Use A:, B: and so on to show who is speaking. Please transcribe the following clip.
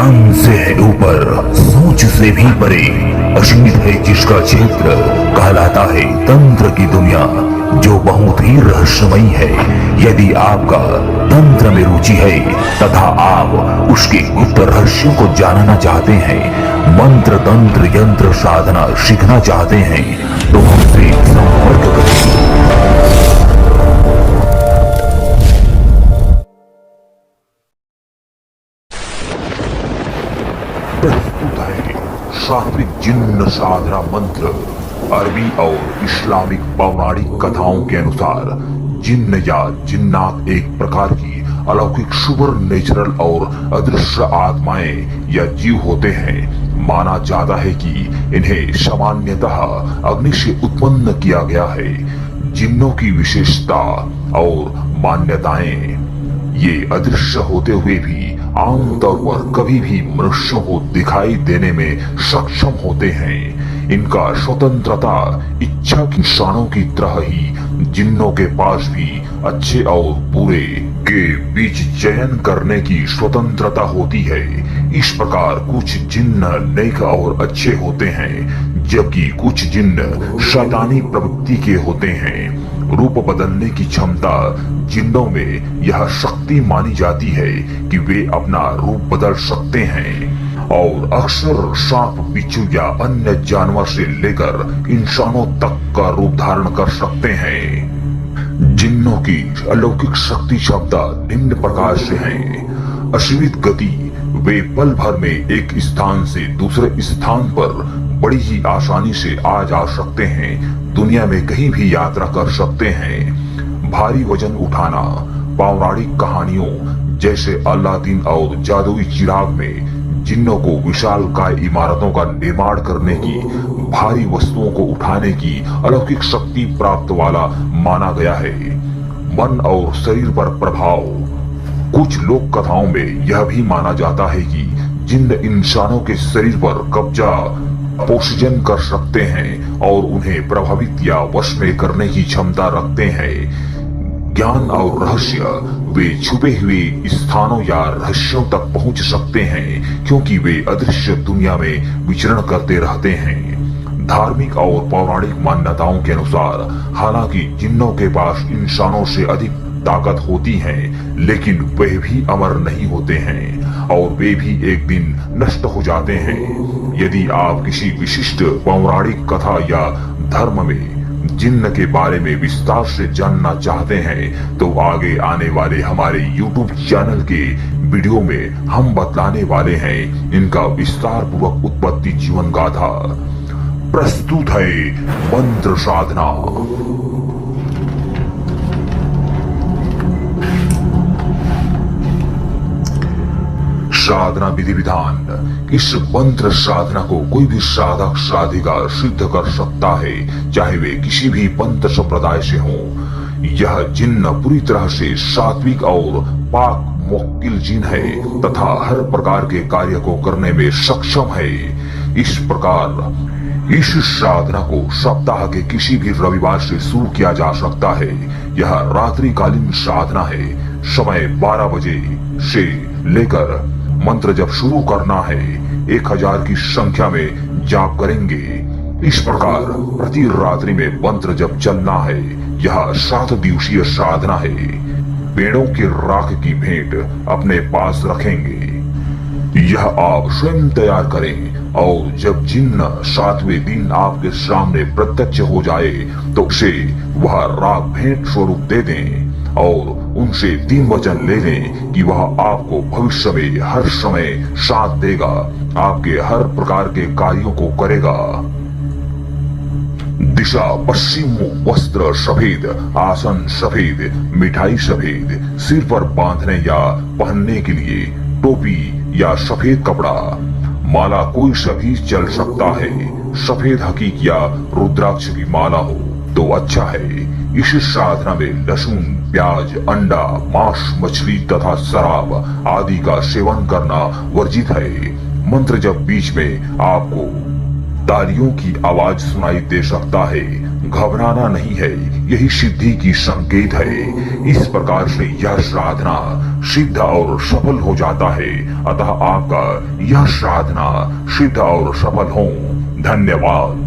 A: ज्ञान से है ऊपर, सोच से भी परे, असीमित है जिसका क्षेत्र, कहलाता है तंत्र की दुनिया, जो बहुत ही रहस्यमयी है। यदि आपका तंत्र में रुचि है तथा आप उसके गुप्त रहस्यों को जानना चाहते हैं, मंत्र तंत्र यंत्र साधना सीखना चाहते हैं, तो हमसे संपर्क करें। प्रस्तुत है सात्विक जिन्न साधना मंत्र। अरबी और इस्लामिक पौराणिक कथाओं के अनुसार जिन्न या जिन्नात एक प्रकार की अलौकिक सुपर नेचुरल और अदृश्य आत्माएं या जीव होते हैं। माना जाता है कि इन्हें सामान्यतः अग्नि से उत्पन्न किया गया है। जिन्नों की विशेषता और मान्यताएं, ये अदृश्य होते हुए भी आमतौर पर कभी भी मनुष्यों को दिखाई देने में सक्षम होते हैं। इनका स्वतंत्रता इच्छा की इंसानों की तरह ही जिन्नों के पास भी अच्छे और बुरे के बीच चयन करने की स्वतंत्रता होती है। इस प्रकार कुछ जिन्न नेक और अच्छे होते हैं, जबकि कुछ जिन्न शैतानी प्रवृत्ति के होते हैं। रूप बदलने की क्षमता जिन्नों में यह शक्ति मानी जाती है कि वे अपना रूप बदल सकते हैं और अक्सर सांप, बिच्छू या अन्य जानवर से लेकर इंसानों तक का रूप धारण कर सकते हैं। जिन्नों की अलौकिक शक्ति क्षमता निम्न प्रकार से है। असीमित गति, वे पल भर में एक स्थान से दूसरे स्थान पर बड़ी ही आसानी से आ जा सकते हैं। दुनिया में कहीं भी यात्रा कर सकते हैं। भारी वजन उठाना, पौराणिक कहानियों जैसे अलादीन और जादुई चिराग में जिन्नों को विशालकाय इमारतों का निर्माण करने की, भारी वस्तुओं को उठाने की अलौकिक शक्ति प्राप्त वाला माना गया है। मन और शरीर पर प्रभाव, कुछ लोक कथाओं में यह भी माना जाता है कि जिन्न इंसानों के शरीर पर कब्जा पोषण कर सकते हैं और उन्हें प्रभावित या वश में करने की क्षमता रखते हैं। ज्ञान और रहस्य, वे छुपे हुए स्थानों या रहस्यों तक पहुंच सकते हैं क्योंकि वे अदृश्य दुनिया में विचरण करते रहते हैं। धार्मिक और पौराणिक मान्यताओं के अनुसार हालांकि जिन्नों के पास इंसानों से अधिक ताकत होती है, लेकिन वे भी अमर नहीं होते हैं और वे भी एक दिन नष्ट हो जाते हैं। यदि आप किसी विशिष्ट पौराणिक कथा या धर्म में जिन्न के बारे में विस्तार से जानना चाहते हैं, तो आगे आने वाले हमारे YouTube चैनल के वीडियो में हम बतलाने वाले हैं इनका विस्तार पूर्वक उत्पत्ति जीवन गाथा। प्रस्तुत है मंत्र साधना। साधना विधि विधान। इस मंत्र साधना को कोई भी साधक साधिका सिद्ध कर सकता है, चाहे वे किसी भी पंथ संप्रदाय से हों। यह जिन्न पूरी तरह से सात्विक और पाक मोक्किल जिन है तथा हर प्रकार के कार्य को करने में सक्षम है। इस प्रकार इस साधना को सप्ताह के किसी भी रविवार से शुरू किया जा सकता है। यह रात्रिकालीन साधना है। समय 12 बजे से लेकर मंत्र जब शुरू करना है 1000 की संख्या में जाप करेंगे। इस प्रकार प्रति रात्रि में मंत्र जब चलना है। यह 7 दिवसीय साधना है। पेड़ों के राख की भेंट अपने पास रखेंगे। यह आप स्वयं तैयार करें और जब जिन्न 7वें दिन आपके सामने प्रत्यक्ष हो जाए तो उसे वह राख भेंट स्वरूप दे दें और उनसे 3 वचन ले लें कि वह आपको भविष्य में हर समय साथ देगा, आपके हर प्रकार के कार्यों को करेगा। दिशा पश्चिम, वस्त्र सफेद, आसन सफेद, मिठाई सफेद, सिर पर बांधने या पहनने के लिए टोपी या सफेद कपड़ा। माला कोई सभी चल सकता है। सफेद हकीक या रुद्राक्ष की माला हो तो अच्छा है। इस साधना में लहसुन, प्याज, अंडा, मांस, मछली तथा शराब आदि का सेवन करना वर्जित है। मंत्र जब बीच में आपको तालियों की आवाज सुनाई दे सकता है। घबराना नहीं है, यही सिद्धि की संकेत है। इस प्रकार से यह साधना सिद्ध और सफल हो जाता है। अतः आपका यह साधना सिद्ध और सफल हो। धन्यवाद।